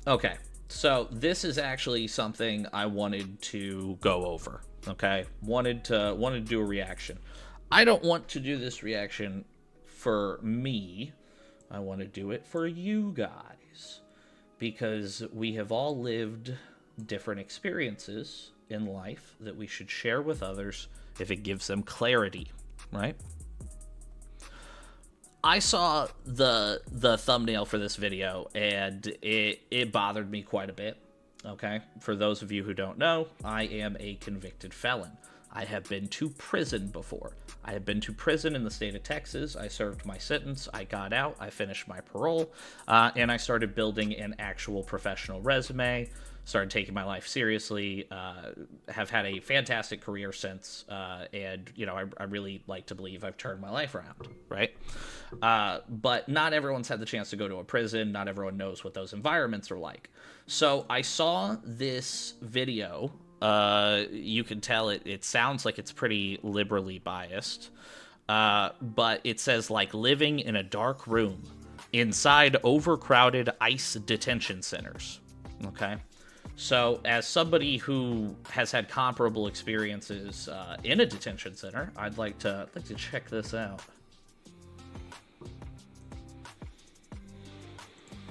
Okay, so this is actually something I wanted to go over. Okay, wanted to do a reaction. I don't want to do this reaction for me. I want to do it for you guys because we have all lived different experiences in life that we should share with others if it gives them clarity, right? I saw the thumbnail for this video and it bothered me quite a bit. Okay, for those of you who don't know, I am a convicted felon. I have been to prison before. I have been to prison in the state of Texas. I served my sentence. I got out. I finished my parole, and I started building an actual professional resume. Started taking my life seriously. Have had a fantastic career since, and I really like to believe I've turned my life around. Right, but not everyone's had the chance to go to a prison. Not everyone knows what those environments are like. So I saw this video. You can tell it sounds like it's pretty liberally biased. But it says, like, living in a dark room inside overcrowded ICE detention centers. Okay. So, as somebody who has had comparable experiences in a detention center, I'd like to check this out.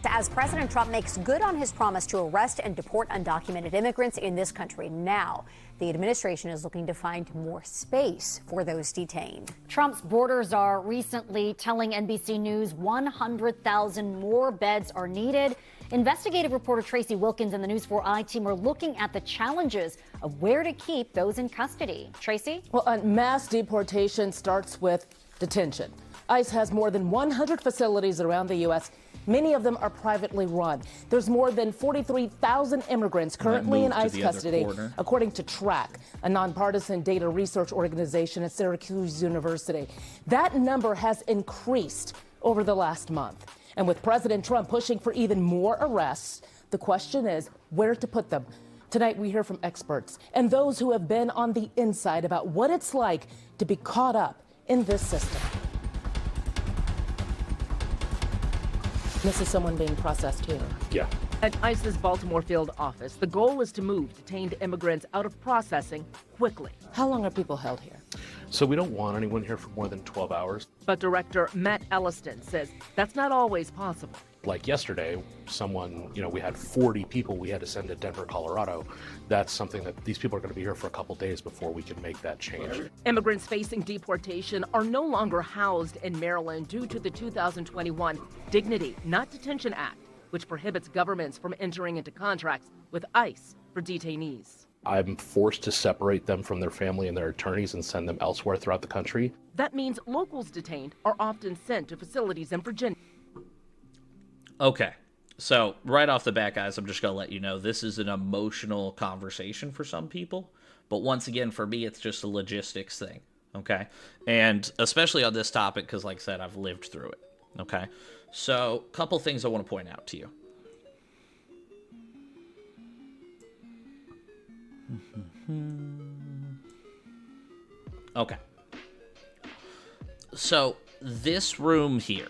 As President Trump makes good on his promise to arrest and deport undocumented immigrants in this country now, the administration is looking to find more space for those detained. Trump's border czar recently telling NBC News 100,000 more beds are needed. Investigative reporter Tracy Wilkins and the News 4i team are looking at the challenges of where to keep those in custody. Tracy? Well, a mass deportation starts with detention. ICE has more than 100 facilities around the U.S. Many of them are privately run. There's more than 43,000 immigrants currently in ICE custody, according to TRACK, a nonpartisan data research organization at Syracuse University. That number has increased over the last month. And with President Trump pushing for even more arrests, the question is where to put them. Tonight, we hear from experts and those who have been on the inside about what it's like to be caught up in this system. This is someone being processed here. Yeah. At ICE's Baltimore field office, the goal is to move detained immigrants out of processing quickly. How long are people held here? So we don't want anyone here for more than 12 hours. But Director Matt Elliston says that's not always possible. Like yesterday, we had 40 people we had to send to Denver, Colorado. That's something that these people are going to be here for a couple days before we can make that change. Immigrants facing deportation are no longer housed in Maryland due to the 2021 Dignity, Not Detention Act, which prohibits governments from entering into contracts with ICE for detainees. I'm forced to separate them from their family and their attorneys and send them elsewhere throughout the country. That means locals detained are often sent to facilities in Virginia. Okay, so right off the bat, guys, I'm just going to let you know this is an emotional conversation for some people. But once again, for me, it's just a logistics thing, okay? And especially on this topic, because like I said, I've lived through it, okay? So a couple things I want to point out to you. Okay. So this room here,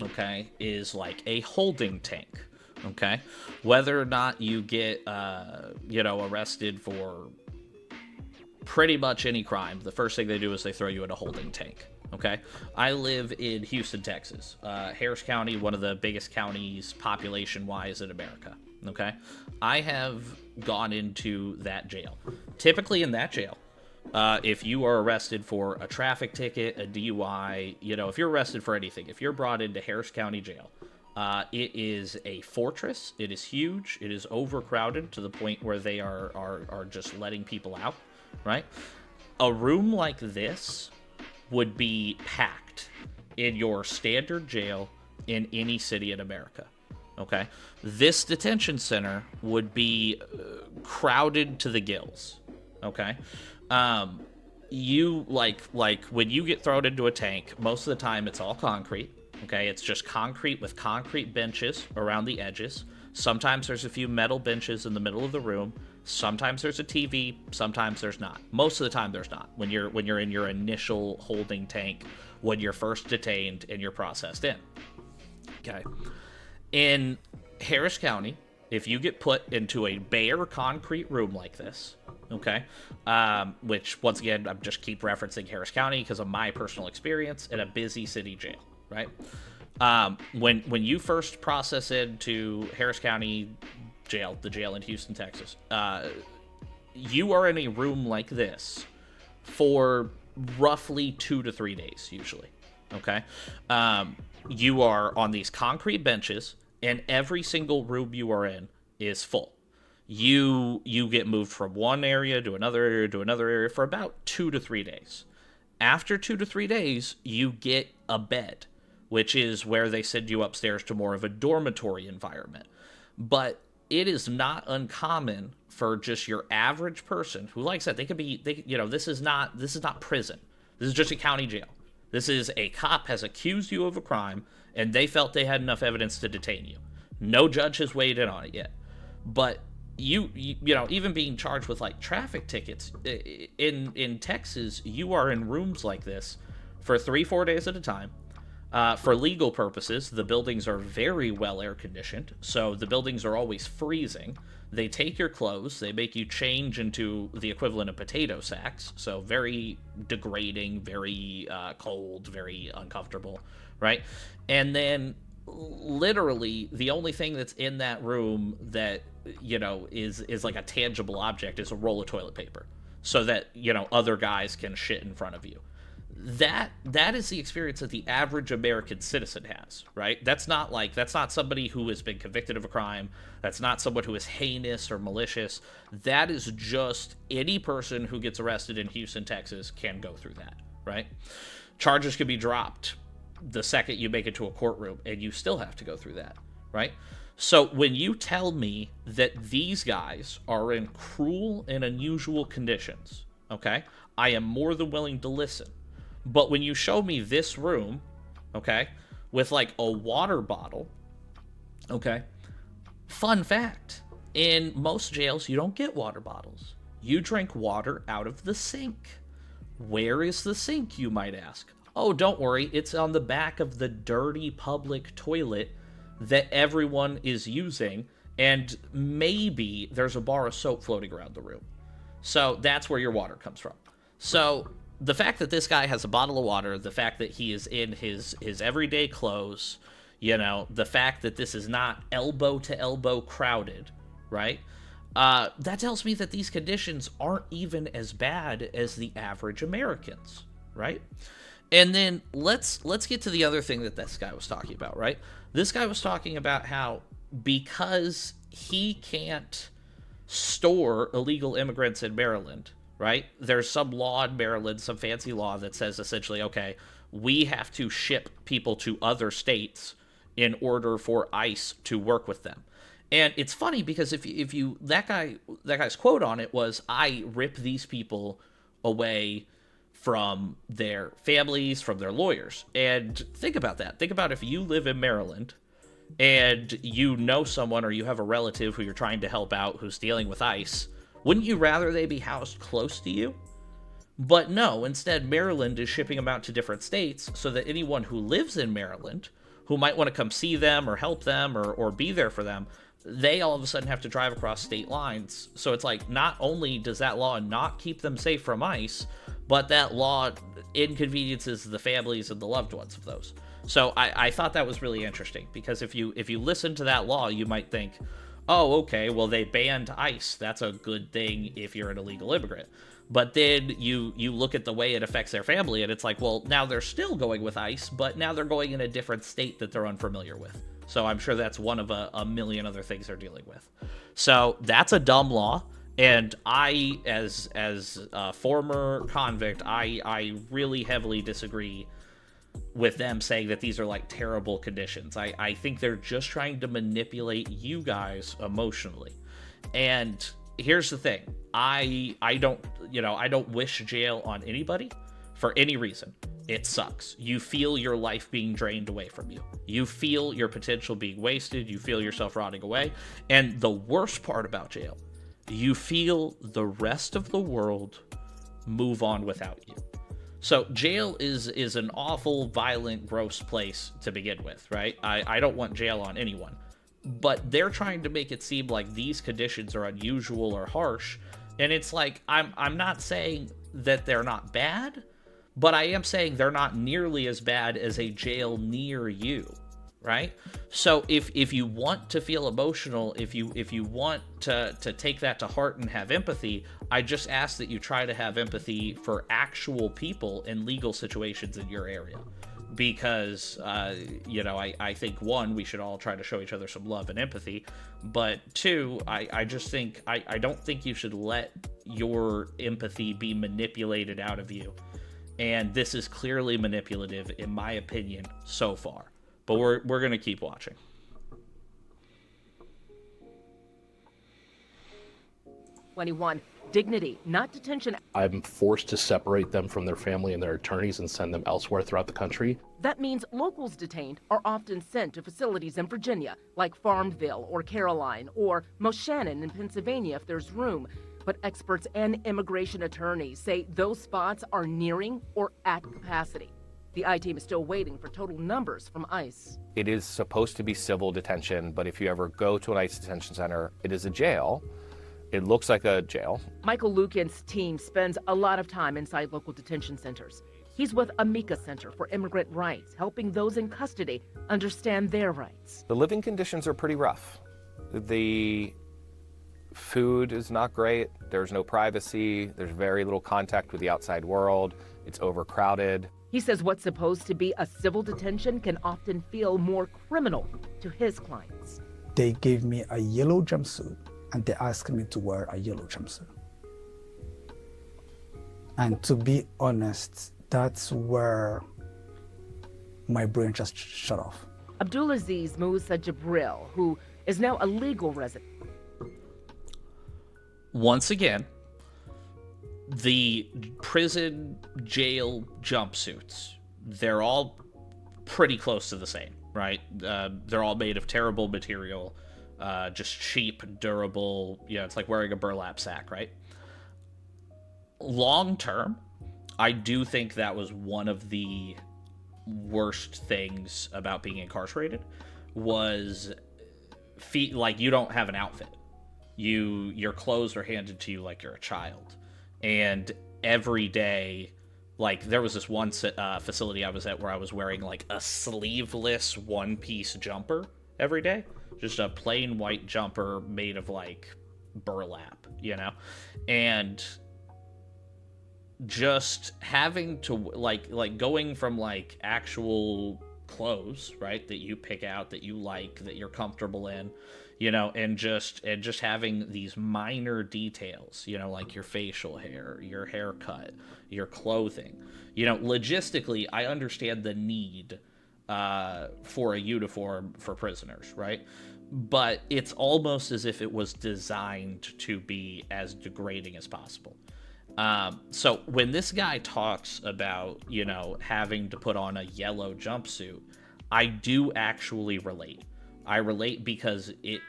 okay, is like a holding tank, okay? Whether or not you get, arrested for pretty much any crime, the first thing they do is they throw you in a holding tank, okay? I live in Houston, Texas. Harris County, one of the biggest counties population-wise in America, okay? I have gone into that jail. Typically in that jail, if you are arrested for a traffic ticket, a DUI, if you're arrested for anything, if you're brought into Harris County Jail, it is a fortress. It is huge. It is overcrowded to the point where they are just letting people out, right? A room like this would be packed in your standard jail in any city in America, okay? This detention center would be crowded to the gills, okay? You like when you get thrown into a tank, most of the time it's all concrete, okay? It's just concrete with concrete benches around the edges. Sometimes there's a few metal benches in the middle of the room. Sometimes there's a TV, sometimes there's not. Most of the time there's not when you're in your initial holding tank, when you're first detained and you're processed in. Okay. In Harris County, if you get put into a bare concrete room like this, okay, which once again, I'm just keep referencing Harris County because of my personal experience in a busy city jail, right? When you first process into Harris County jail, the jail in Houston, Texas, you are in a room like this for roughly 2 to 3 days, usually, okay? You are on these concrete benches, and every single room you are in is full. You get moved from one area to another area to another area for about 2 to 3 days. After 2 to 3 days, you get a bed, which is where they send you upstairs to more of a dormitory environment. But it is not uncommon for just your average person who, like I said, this is not prison. This is just a county jail. This is a cop has accused you of a crime, and they felt they had enough evidence to detain you. No judge has weighed in on it yet. But you even being charged with like traffic tickets in Texas, you are in rooms like this for 3-4 days at a time. For legal purposes, the buildings are very well air conditioned, so the buildings are always freezing. They take your clothes, they make you change into the equivalent of potato sacks, so very degrading, very cold, very uncomfortable, right? And then literally the only thing that's in that room that is like a tangible object is a roll of toilet paper, so that other guys can shit in front of you. That is the experience that the average American citizen has, right? That's not somebody who has been convicted of a crime. That's not someone who is heinous or malicious. That is just any person who gets arrested in Houston, Texas can go through that, right? Charges can be dropped the second you make it to a courtroom, and you still have to go through that, right? So when you tell me that these guys are in cruel and unusual conditions, okay, I am more than willing to listen. But when you show me this room, okay, with like a water bottle, okay, fun fact, in most jails, you don't get water bottles. You drink water out of the sink. Where is the sink, you might ask? Oh, don't worry, it's on the back of the dirty public toilet that everyone is using, and maybe there's a bar of soap floating around the room. So that's where your water comes from. So the fact that this guy has a bottle of water, the fact that he is in his everyday clothes, the fact that this is not elbow to elbow crowded, right? That tells me that these conditions aren't even as bad as the average Americans, right? And then let's get to the other thing that this guy was talking about, right? This guy was talking about how because he can't store illegal immigrants in Maryland, right? There's some law in Maryland, some fancy law that says essentially, okay, we have to ship people to other states in order for ICE to work with them. And it's funny because if you that guy's quote on it was, I rip these people away from their families, from their lawyers. And think about that. Think about if you live in Maryland and you know someone or you have a relative who you're trying to help out who's dealing with ICE. Wouldn't you rather they be housed close to you? But no, instead Maryland is shipping them out to different states so that anyone who lives in Maryland, who might want to come see them or help them or be there for them, they all of a sudden have to drive across state lines. So it's like, not only does that law not keep them safe from ICE, but that law inconveniences the families and the loved ones of those. So I thought that was really interesting, because if you listen to that law, you might think, oh, okay, well, they banned ICE. That's a good thing if you're an illegal immigrant. But then you look at the way it affects their family, and it's like, well, now they're still going with ICE, but now they're going in a different state that they're unfamiliar with. So I'm sure that's one of a million other things they're dealing with. So that's a dumb law. And I, as a former convict, I really heavily disagree with them saying that these are like terrible conditions. I think they're just trying to manipulate you guys emotionally. And here's the thing. I don't wish jail on anybody for any reason. It sucks. You feel your life being drained away from you. You feel your potential being wasted. You feel yourself rotting away. And the worst part about jail, you feel the rest of the world move on without you. So jail is an awful, violent, gross place to begin with, right? I don't want jail on anyone. but they're trying to make it seem like these conditions are unusual or harsh. And it's like, I'm not saying that they're not bad, but I am saying they're not nearly as bad as a jail near you, right? So if you want to feel emotional, if you want to take that to heart and have empathy, I just ask that you try to have empathy for actual people in legal situations in your area. Because, I think, one, we should all try to show each other some love and empathy. But two, I just think, I don't think you should let your empathy be manipulated out of you. And this is clearly manipulative, in my opinion, so far. But we're going to keep watching. Dignity, not detention. I'm forced to separate them from their family and their attorneys and send them elsewhere throughout the country. That means locals detained are often sent to facilities in Virginia, like Farmville or Caroline, or Moshannon in Pennsylvania if there's room. But experts and immigration attorneys say those spots are nearing or at capacity. The I-Team is still waiting for total numbers from ICE. It is supposed to be civil detention, but if you ever go to an ICE detention center, it is a jail. It looks like a jail. Michael Lucan's team spends a lot of time inside local detention centers. He's with Amica Center for Immigrant Rights, helping those in custody understand their rights. The living conditions are pretty rough. The food is not great. There's no privacy. There's very little contact with the outside world. It's overcrowded. He says what's supposed to be a civil detention can often feel more criminal to his clients. They gave me a yellow jumpsuit and they asked me to wear a yellow jumpsuit. And to be honest, that's where my brain just shut off. Abdulaziz Musa Jibril, who is now a legal resident. Once again, the prison jail jumpsuits, they're all pretty close to the same, right? They're all made of terrible material, just cheap, durable, it's like wearing a burlap sack, right? Long term, I do think that was one of the worst things about being incarcerated was like you don't have an outfit. Your clothes are handed to you like you're a child. And every day, like there was this one facility I was at where I was wearing like a sleeveless one-piece jumper every day. Just a plain white jumper made of like burlap, and just having to like going from like actual clothes, right, that you pick out, that you like, that you're comfortable in, and just having these minor details, like your facial hair, your haircut, your clothing, logistically, I understand the need for a uniform for prisoners, right? But it's almost as if it was designed to be as degrading as possible. So when this guy talks about, having to put on a yellow jumpsuit, I do actually relate. I relate because it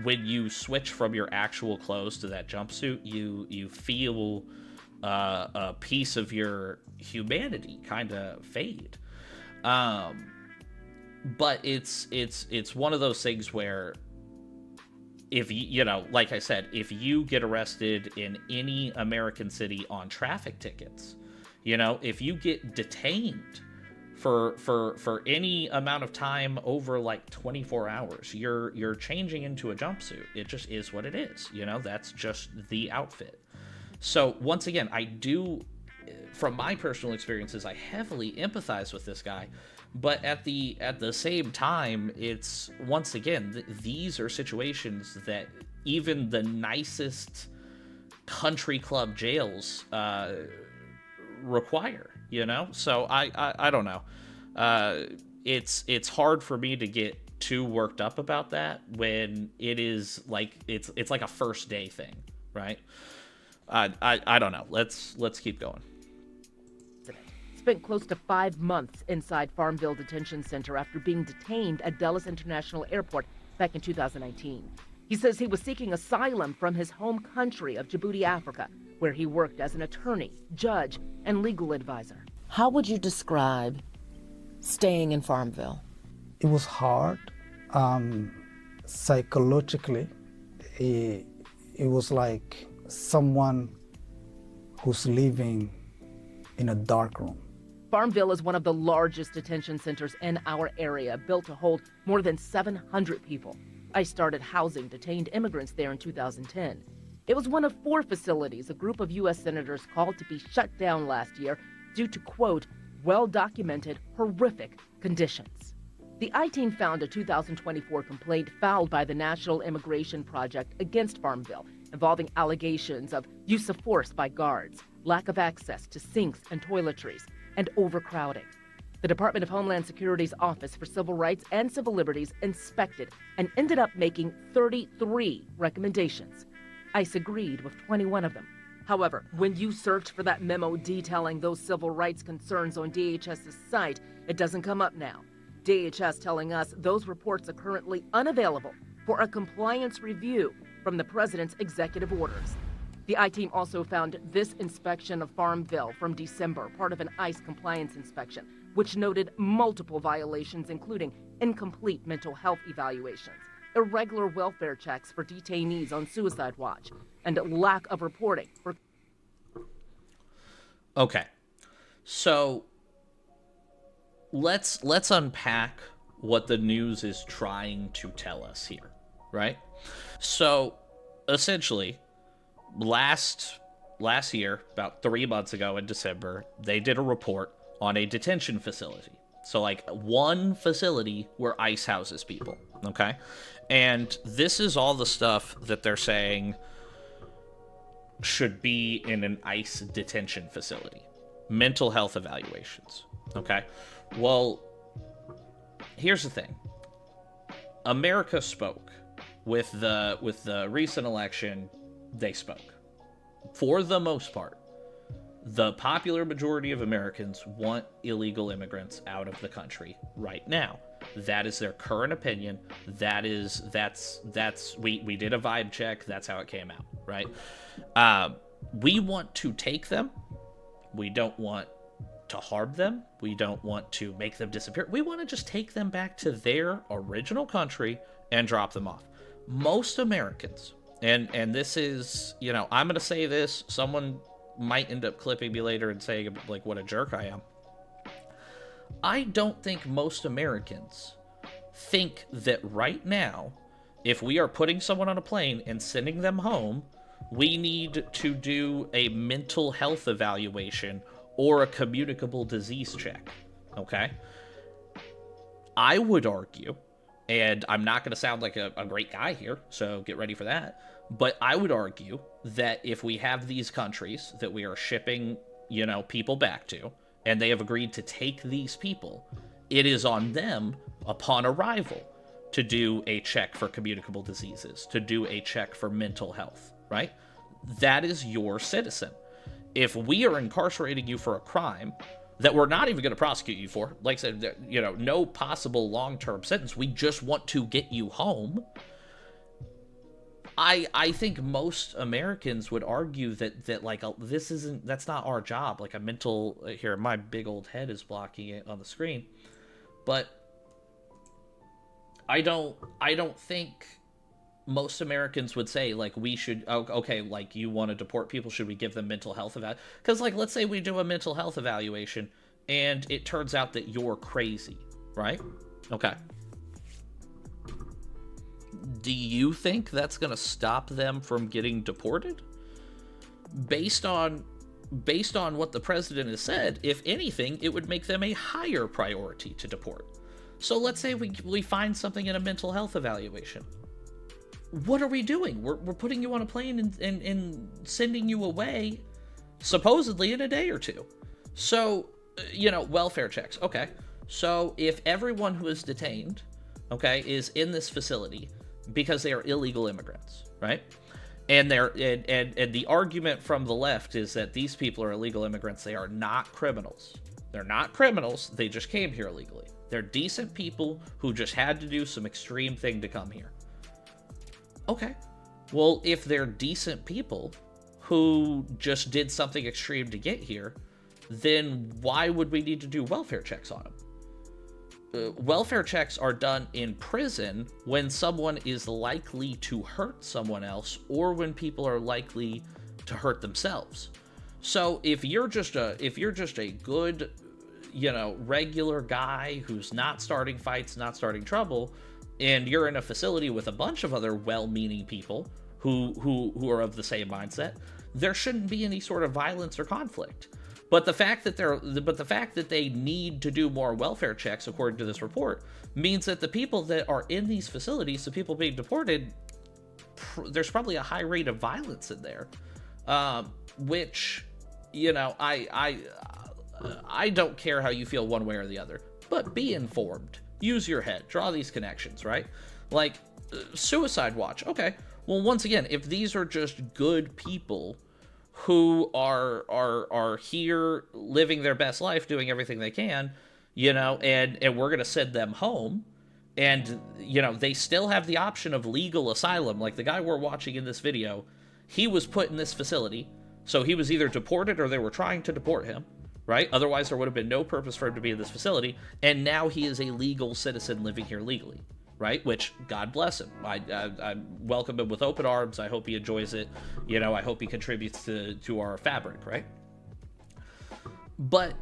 when you switch from your actual clothes to that jumpsuit, you feel a piece of your humanity kind of fade. But it's one of those things where if like I said, if you get arrested in any American city on traffic tickets, if you get detained for any amount of time over like 24 hours, you're changing into a jumpsuit. It just is what it is. That's just the outfit. So once again, I do, from my personal experiences, I heavily empathize with this guy. But at the same time, it's, once again, these are situations that even the nicest country club jails require, So I don't know. It's hard for me to get too worked up about that when it is like it's like a first day thing, right? I don't know. Let's keep going. Spent close to 5 months inside Farmville Detention Center after being detained at Dulles International Airport back in 2019. He says he was seeking asylum from his home country of Djibouti, Africa, where he worked as an attorney, judge, and legal advisor. How would you describe staying in Farmville? It was hard. psychologically, it was like someone who's living in a dark room. Farmville is one of the largest detention centers in our area, built to hold more than 700 people. ICE started housing detained immigrants there in 2010. It was one of 4 facilities a group of U.S. senators called to be shut down last year due to, quote, well-documented horrific conditions. The I-Team found a 2024 complaint filed by the National Immigration Project against Farmville involving allegations of use of force by guards, lack of access to sinks and toiletries, and overcrowding. The Department of Homeland Security's Office for Civil Rights and Civil Liberties inspected and ended up making 33 recommendations. ICE agreed with 21 of them. However, when you search for that memo detailing those civil rights concerns on DHS's site, it doesn't come up now. DHS telling us those reports are currently unavailable for a compliance review from the president's executive orders. The I-Team also found this inspection of Farmville from December, part of an ICE compliance inspection, which noted multiple violations, including incomplete mental health evaluations, irregular welfare checks for detainees on suicide watch, and lack of reporting for... Okay, so let's unpack what the news is trying to tell us here, right? So essentially, last year, about 3 months ago in December, they did a report on a detention facility. So like one facility where ICE houses people, okay? And this is all the stuff that they're saying should be in an ICE detention facility. Mental health evaluations, okay? Well, here's the thing. America spoke. With the recent election, they spoke. For the most part, the popular majority of Americans want illegal immigrants out of the country right now. That is their current opinion. That's we did a vibe check. That's how it came out, right? We want to take them. We don't want to harm them. We don't want to make them disappear. We want to just take them back to their original country and drop them off. Most Americans, and this is, you know, I'm going to say this, someone might end up clipping me later and saying, like, what a jerk I am. I don't think most Americans think that right now, if we are putting someone on a plane and sending them home, we need to do a mental health evaluation or a communicable disease check, okay? I would argue, and I'm not going to sound like a great guy here, so get ready for that, but I would argue that if we have these countries that we are shipping, you know, people back to, and they have agreed to take these people, it is on them, upon arrival, to do a check for communicable diseases, to do a check for mental health, right? That is your citizen. If we are incarcerating you for a crime that we're not even going to prosecute you for, like I said, you know, no possible long-term sentence, we just want to get you home, I think most Americans would argue that like, that's not our job. Like a mental, here, my big old head is blocking it on the screen, but I don't think most Americans would say, like, we should, okay, like, you want to deport people, should we give them mental health evaluation? Because, like, let's say we do a mental health evaluation, and it turns out that you're crazy, right? Okay. Do you think that's going to stop them from getting deported? Based on what the president has said, if anything, it would make them a higher priority to deport. So let's say we find something in a mental health evaluation. What are we doing? We're putting you on a plane and sending you away, supposedly in a day or two. So, you know, welfare checks. Okay. So if everyone who is detained, okay, is in this facility because they are illegal immigrants, right? And and the argument from the left is that these people are illegal immigrants. They are not criminals. They're not criminals. They just came here illegally. They're decent people who just had to do some extreme thing to come here. Okay. Well, if they're decent people who just did something extreme to get here, then why would we need to do welfare checks on them? welfare checks are done in prison when someone is likely to hurt someone else or when people are likely to hurt themselves. So if you're just a good, regular guy who's not starting fights, not starting trouble, and you're in a facility with a bunch of other well-meaning people who are of the same mindset, there shouldn't be any sort of violence or conflict. But the fact that they need to do more welfare checks, according to this report, means that the people that are in these facilities, the people being deported, there's probably a high rate of violence in there, which, I don't care how you feel one way or the other, but be informed. Use your head. Draw these connections, right? Like, Suicide Watch. Okay. Well, once again, if these are just good people who are here living their best life, doing everything they can, and we're going to send them home, and, they still have the option of legal asylum. Like the guy we're watching in this video, he was put in this facility, so he was either deported or they were trying to deport him, right? Otherwise, there would have been no purpose for him to be in this facility, and now he is a legal citizen living here legally, right? Which, God bless him. I welcome him with open arms. I hope he enjoys it. I hope he contributes to our fabric, right? But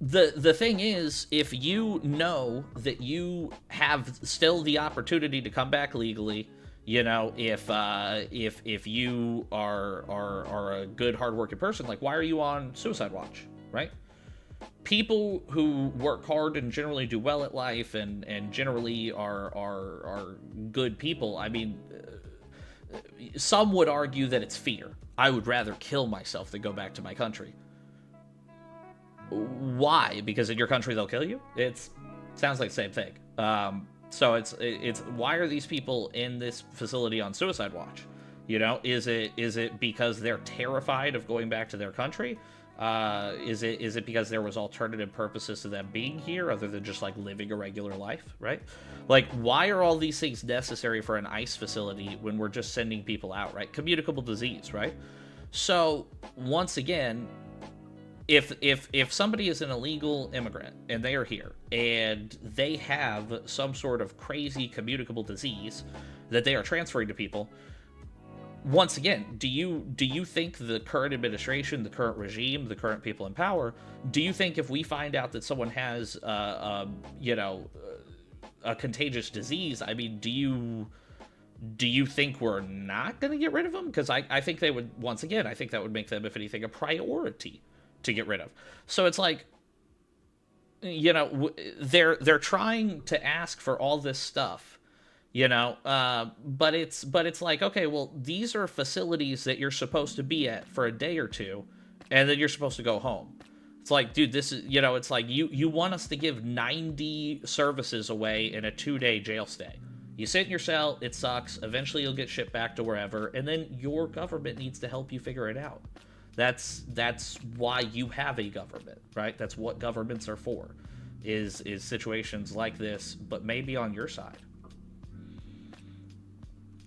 the thing is, if you know that you have still the opportunity to come back legally, if you are a good, hardworking person, like, why are you on Suicide Watch, right? People who work hard and generally do well at life and generally are good people. I mean, some would argue that it's fear. I would rather kill myself than go back to my country. Why? Because in your country they'll kill you? Sounds like the same thing. So it's why are these people in this facility on Suicide Watch? Is it because they're terrified of going back to their country? Is it because there was alternative purposes to them being here other than just like living a regular life, right? Like, why are all these things necessary for an ICE facility when we're just sending people out, right? Communicable disease, right? So once again, if somebody is an illegal immigrant and they are here and they have some sort of crazy communicable disease that they are transferring to people, once again, do you think the current administration, the current regime, the current people in power, do you think if we find out that someone has a contagious disease, I mean, do you think we're not going to get rid of them? Because I think they would, once again, I think that would make them, if anything, a priority to get rid of. So it's like, they're trying to ask for all this stuff, but it's like, okay, well, these are facilities that you're supposed to be at for a day or two, and then you're supposed to go home. It's like, dude, this is, it's like you want us to give 90 services away in a 2-day jail stay. You sit in your cell, it sucks, eventually you'll get shipped back to wherever, and then your government needs to help you figure it out. That's why you have a government, right? That's what governments are for, is situations like this, but maybe on your side.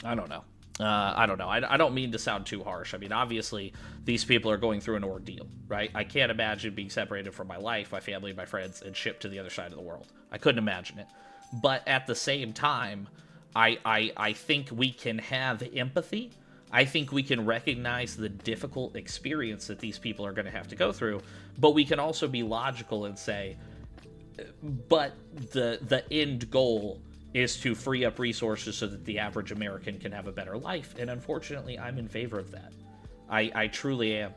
I don't know. I don't mean to sound too harsh. I mean, obviously, these people are going through an ordeal, right? I can't imagine being separated from my life, my family, my friends, and shipped to the other side of the world. I couldn't imagine it. But at the same time, I think we can have empathy. I think we can recognize the difficult experience that these people are going to have to go through, but we can also be logical and say, but the end goal is to free up resources so that the average American can have a better life. And unfortunately, I'm in favor of that. I truly am.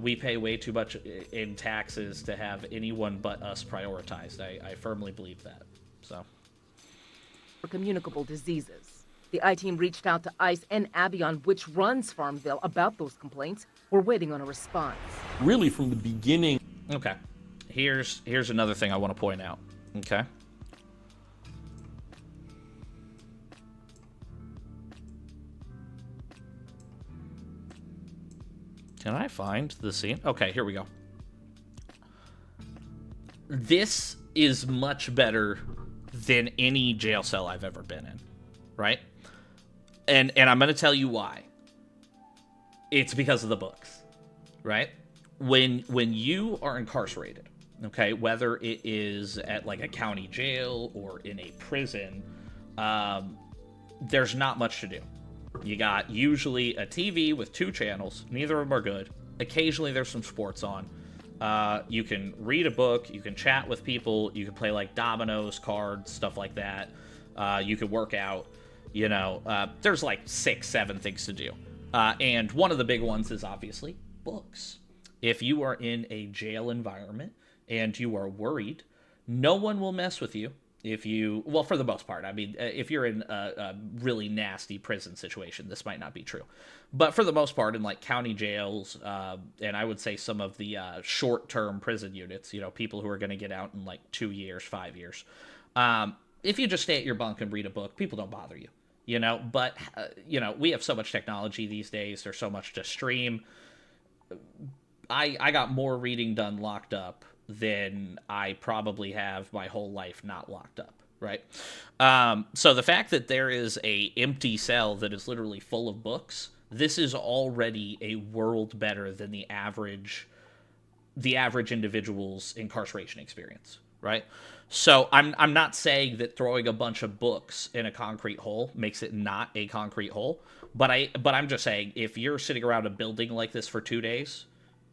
We pay way too much in taxes to have anyone but us prioritized. I firmly believe that. So, for communicable diseases. The I-Team reached out to ICE and Avion, which runs Farmville, about those complaints. We're waiting on a response. Really, from the beginning. Okay. Here's another thing I want to point out. Okay. Can I find the scene? Okay, here we go. This is much better than any jail cell I've ever been in, right? And I'm going to tell you why. It's because of the books, right? When you are incarcerated, okay, whether it is at like a county jail or in a prison, there's not much to do. You got usually a TV with 2 channels. Neither of them are good. Occasionally there's some sports on. You can read a book. You can chat with people. You can play like dominoes, cards, stuff like that. You can work out. There's like 6, 7 things to do. And one of the big ones is obviously books. If you are in a jail environment and you are worried, no one will mess with you. Well, for the most part, I mean, if you're in a really nasty prison situation, this might not be true. But for the most part, in like county jails, and I would say some of the short-term prison units, people who are going to get out in like 2 years, 5 years, if you just stay at your bunk and read a book, people don't bother you, But, we have so much technology these days. There's so much to stream. I got more reading done locked up than I probably have my whole life not locked up, right? So the fact that there is a empty cell that is literally full of books, this is already a world better than the average individual's incarceration experience, right? So I'm not saying that throwing a bunch of books in a concrete hole makes it not a concrete hole, but I'm just saying if you're sitting around a building like this for 2 days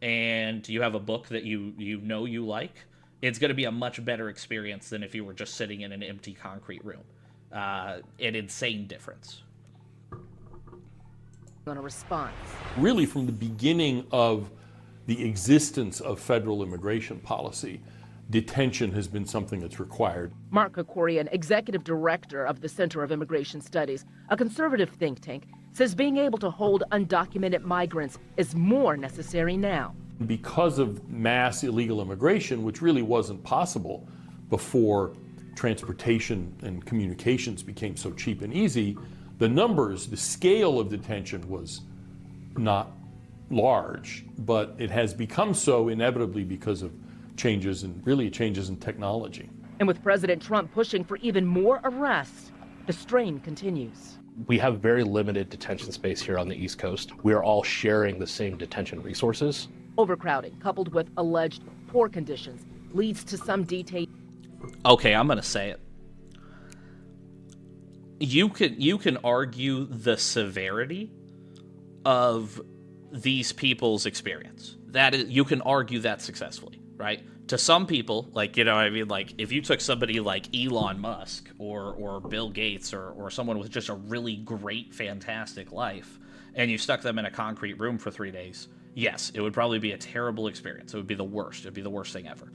and you have a book that you like, it's going to be a much better experience than if you were just sitting in an empty concrete room. An insane difference. On a response. Really, from the beginning of the existence of federal immigration policy, detention has been something that's required. Mark Kokorian, executive director of the Center of Immigration Studies, a conservative think tank, says being able to hold undocumented migrants is more necessary now. Because of mass illegal immigration, which really wasn't possible before transportation and communications became so cheap and easy, the scale of detention was not large, but it has become so inevitably because of changes in technology. And with President Trump pushing for even more arrests, the strain continues. We have very limited detention space here on the East Coast. We are all sharing the same detention resources. Overcrowding, coupled with alleged poor conditions, leads to some detainees. Okay, I'm going to say it. You can argue the severity of these people's experience. That is, you can argue that successfully, right? To some people, like, if you took somebody like Elon Musk or Bill Gates or someone with just a really great, fantastic life, and you stuck them in a concrete room for 3 days, yes, it would probably be a terrible experience. It would be the worst. It would be the worst thing ever.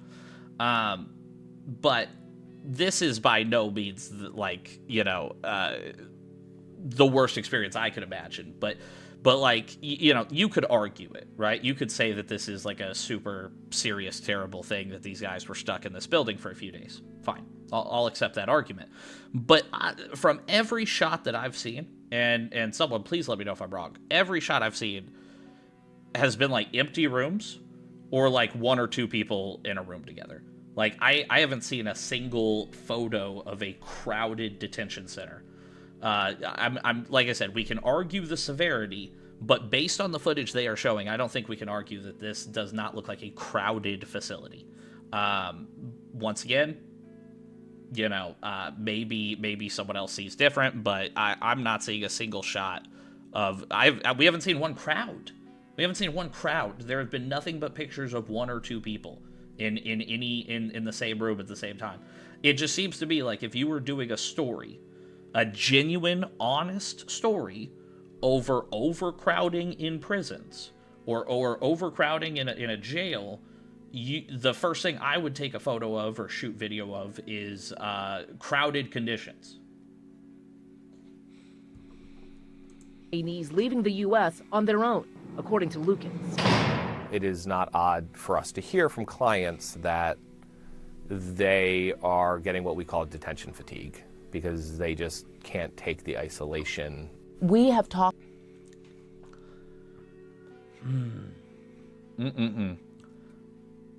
But this is by no means the worst experience I could imagine. But you could argue it, right? You could say that this is like a super serious, terrible thing that these guys were stuck in this building for a few days. Fine. I'll accept that argument. But from every shot that I've seen, and someone please let me know if I'm wrong, every shot I've seen has been like empty rooms or like 1 or 2 people in a room together. Like I haven't seen a single photo of a crowded detention center. I'm like I said, we can argue the severity, but based on the footage they are showing, I don't think we can argue that this does not look like a crowded facility. Once again, maybe someone else sees different, but I'm not seeing a single shot of. We haven't seen one crowd. We haven't seen one crowd. There have been nothing but pictures of 1 or 2 people in the same room at the same time. It just seems to be like if you were doing a story, a genuine, honest story over overcrowding in prisons or overcrowding in a jail, the first thing I would take a photo of or shoot video of is crowded conditions. Detainees leaving the U.S. on their own, according to Lucas. It is not odd for us to hear from clients that they are getting what we call detention fatigue because they just can't take the isolation. We have talked.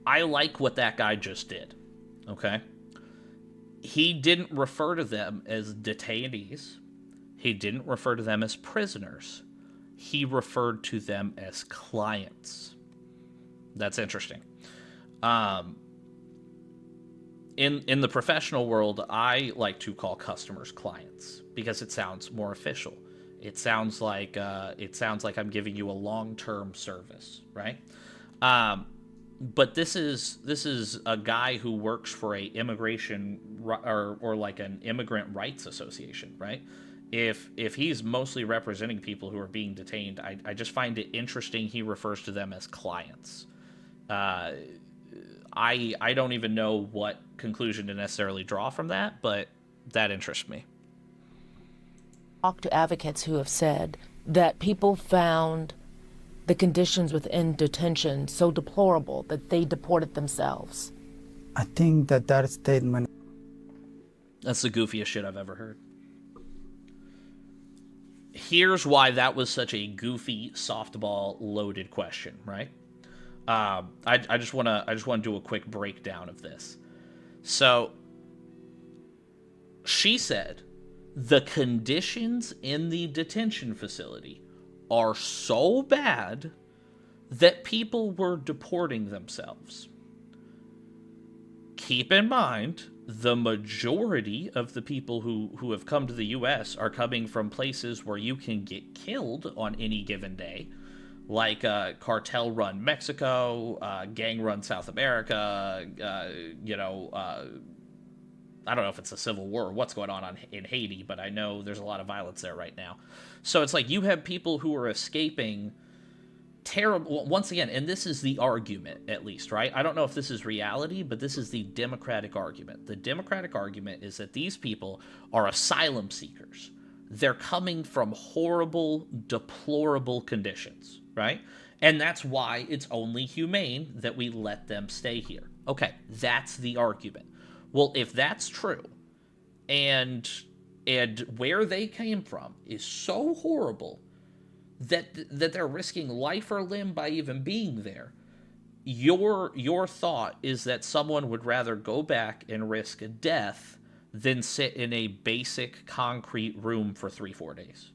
I like what that guy just did, okay? He didn't refer to them as detainees. He didn't refer to them as prisoners. He referred to them as clients. That's interesting. in the professional world, I like to call customers clients because it sounds more official. It sounds like I'm giving you a long-term service, right? But this is a guy who works for a immigration or like an immigrant rights association, right? If he's mostly representing people who are being detained, I just find it interesting he refers to them as clients. I don't even know what conclusion to necessarily draw from that, but that interests me. Talk to advocates who have said that people found the conditions within detention so deplorable that they deported themselves. I think that statement. That's the goofiest shit I've ever heard. Here's why that was such a goofy, softball, loaded question, right? I just want to do a quick breakdown of this. So, she said the conditions in the detention facility are so bad that people were deporting themselves. Keep in mind, the majority of the people who have come to the U.S. are coming from places where you can get killed on any given day, like cartel-run Mexico, gang-run South America, I don't know if it's a civil war or what's going on in Haiti, but I know there's a lot of violence there right now. So it's like you have people who are escaping terrible, once again, and this is the argument, at least, right? I don't know if this is reality, but this is the Democratic argument. The Democratic argument is that these people are asylum seekers. They're coming from horrible, deplorable conditions, right? And that's why it's only humane that we let them stay here. Okay, that's the argument. Well, if that's true, and where they came from is so horrible that they're risking life or limb by even being there, your thought is that someone would rather go back and risk death than sit in a basic concrete room for 3-4 days.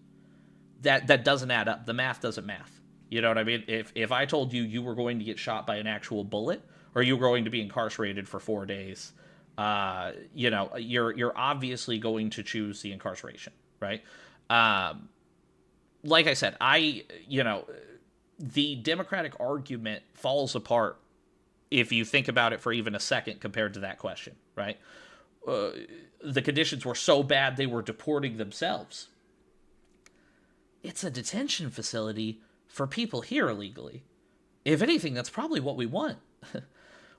That doesn't add up. The math doesn't math. You know what I mean? If I told you were going to get shot by an actual bullet, or you were going to be incarcerated for 4 days, you're obviously going to choose the incarceration, right? Like I said, the Democratic argument falls apart if you think about it for even a second compared to that question, right? The conditions were so bad they were deporting themselves. It's a detention facility for people here illegally. If anything, that's probably what we want.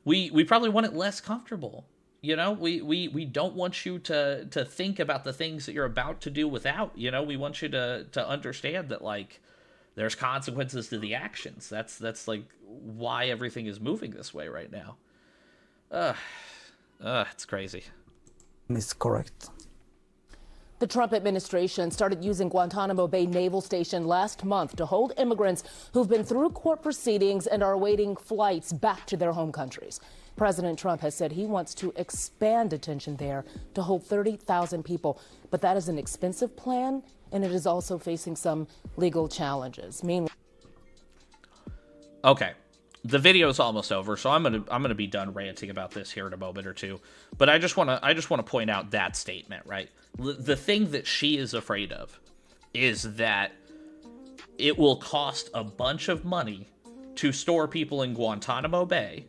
We probably want it less comfortable. You know, we don't want you to think about the things that you're about to do without. You know, we want you to understand that, like, there's consequences to the actions. That's like why everything is moving this way right now. It's crazy. Is correct. The Trump administration started using Guantanamo Bay Naval Station last month to hold immigrants who've been through court proceedings and are awaiting flights back to their home countries. President Trump has said he wants to expand detention there to hold 30,000 people. But that is an expensive plan, and it is also facing some legal challenges. Meanwhile, okay, the video is almost over, so I'm gonna be done ranting about this here in a moment or two. But I just wanna point out that statement, right? The thing that she is afraid of is that it will cost a bunch of money to store people in Guantanamo Bay,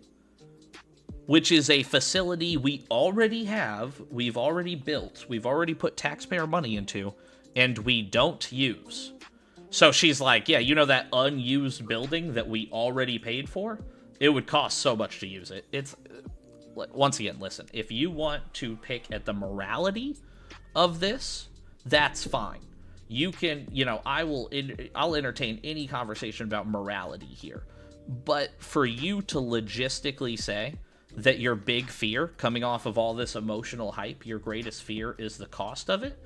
which is a facility we already have, we've already built, we've already put taxpayer money into, and we don't use. So she's like, yeah, you know that unused building that we already paid for? It would cost so much to use it. It's, once again, listen, if you want to pick at the morality of this, that's fine. You can, I'll entertain any conversation about morality here. But for you to logistically say that your big fear, coming off of all this emotional hype, your greatest fear is the cost of it?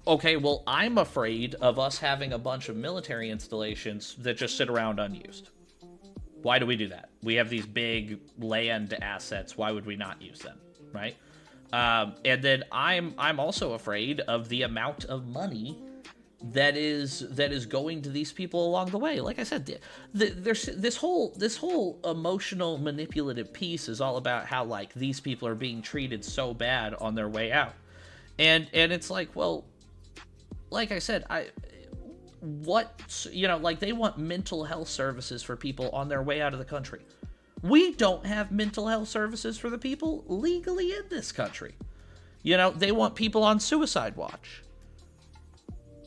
Okay, well, I'm afraid of us having a bunch of military installations that just sit around unused. Why do we do that? We have these big land assets. Why would we not use them, right? And then I'm also afraid of the amount of money that is going to these people along the way. Like I said, there's this whole emotional manipulative piece is all about how like these people are being treated so bad on their way out, and it's like, well, like I said, like they want mental health services for people on their way out of the country. We don't have mental health services for the people legally in this country. They want people on suicide watch.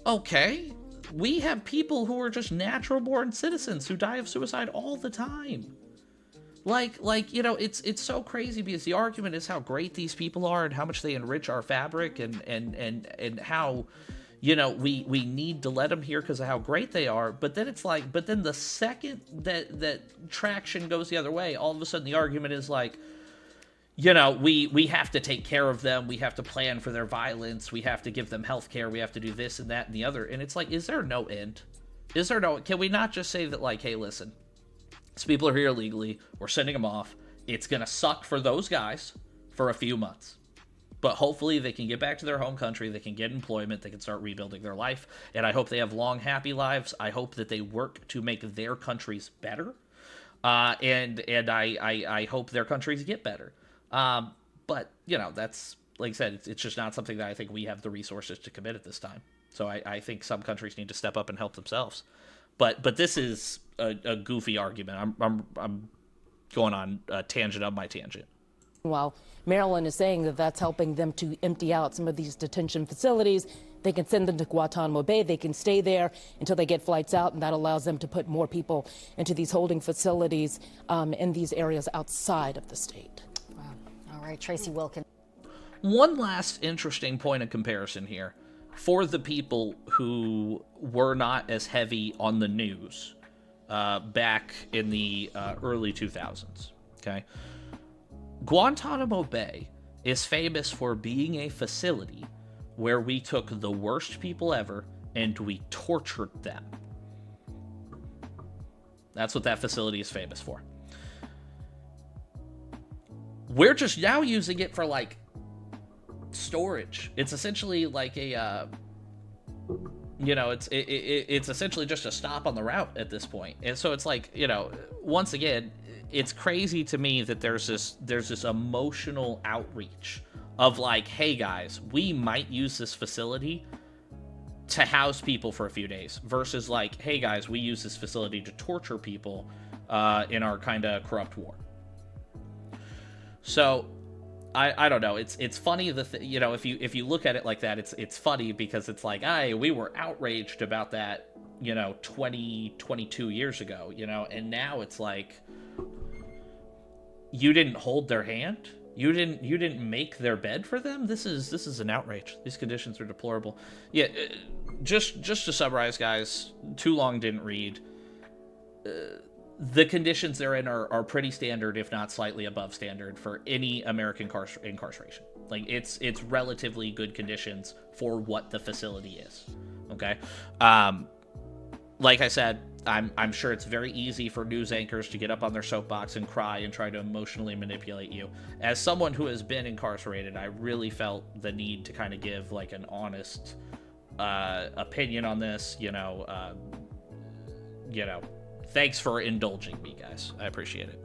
Okay, we have people who are just natural born citizens who die of suicide all the time. It's so crazy because the argument is how great these people are and how much they enrich our fabric and how, we need to let them here because of how great they are. But then it's like, the second that traction goes the other way, all of a sudden the argument is like, we have to take care of them. We have to plan for their violence. We have to give them health care. We have to do this and that and the other. And it's like, is there no end? Can we not just say that, like, hey, listen, these people are here illegally. We're sending them off. It's going to suck for those guys for a few months. But hopefully they can get back to their home country. They can get employment. They can start rebuilding their life. And I hope they have long, happy lives. I hope that they work to make their countries better. And I hope their countries get better. But, that's, like I said, it's just not something that I think we have the resources to commit at this time. So I think some countries need to step up and help themselves. But this is a goofy argument. I'm going on a tangent of my tangent. While Maryland is saying that that's helping them to empty out some of these detention facilities, they can send them to Guantanamo Bay. They can stay there until they get flights out, and that allows them to put more people into these holding facilities in these areas outside of the state. Wow. All right, Tracy Wilkins. One last interesting point of comparison here for the people who were not as heavy on the news back in the early 2000s, okay? Guantanamo Bay is famous for being a facility where we took the worst people ever and we tortured them. That's what that facility is famous for. We're just now using it for, like, storage. It's essentially like a, it's essentially just a stop on the route at this point. And so it's like, once again, it's crazy to me that there's this emotional outreach of like, hey guys, we might use this facility to house people for a few days versus like, hey guys, we use this facility to torture people in our kind of corrupt war. So I don't know. It's funny if you look at it like that, it's funny because it's like, we were outraged about that 22 years ago, and now it's like, you didn't hold their hand, you didn't make their bed for them. This is an outrage. These conditions are deplorable. Yeah, just to summarize, guys, too long didn't read. The conditions they're in are pretty standard, if not slightly above standard, for any American incarceration. Like, it's relatively good conditions for what the facility is. Okay, like I said, I'm sure it's very easy for news anchors to get up on their soapbox and cry and try to emotionally manipulate you. As someone who has been incarcerated, I really felt the need to kind of give like an honest opinion on this. Thanks for indulging me, guys. I appreciate it.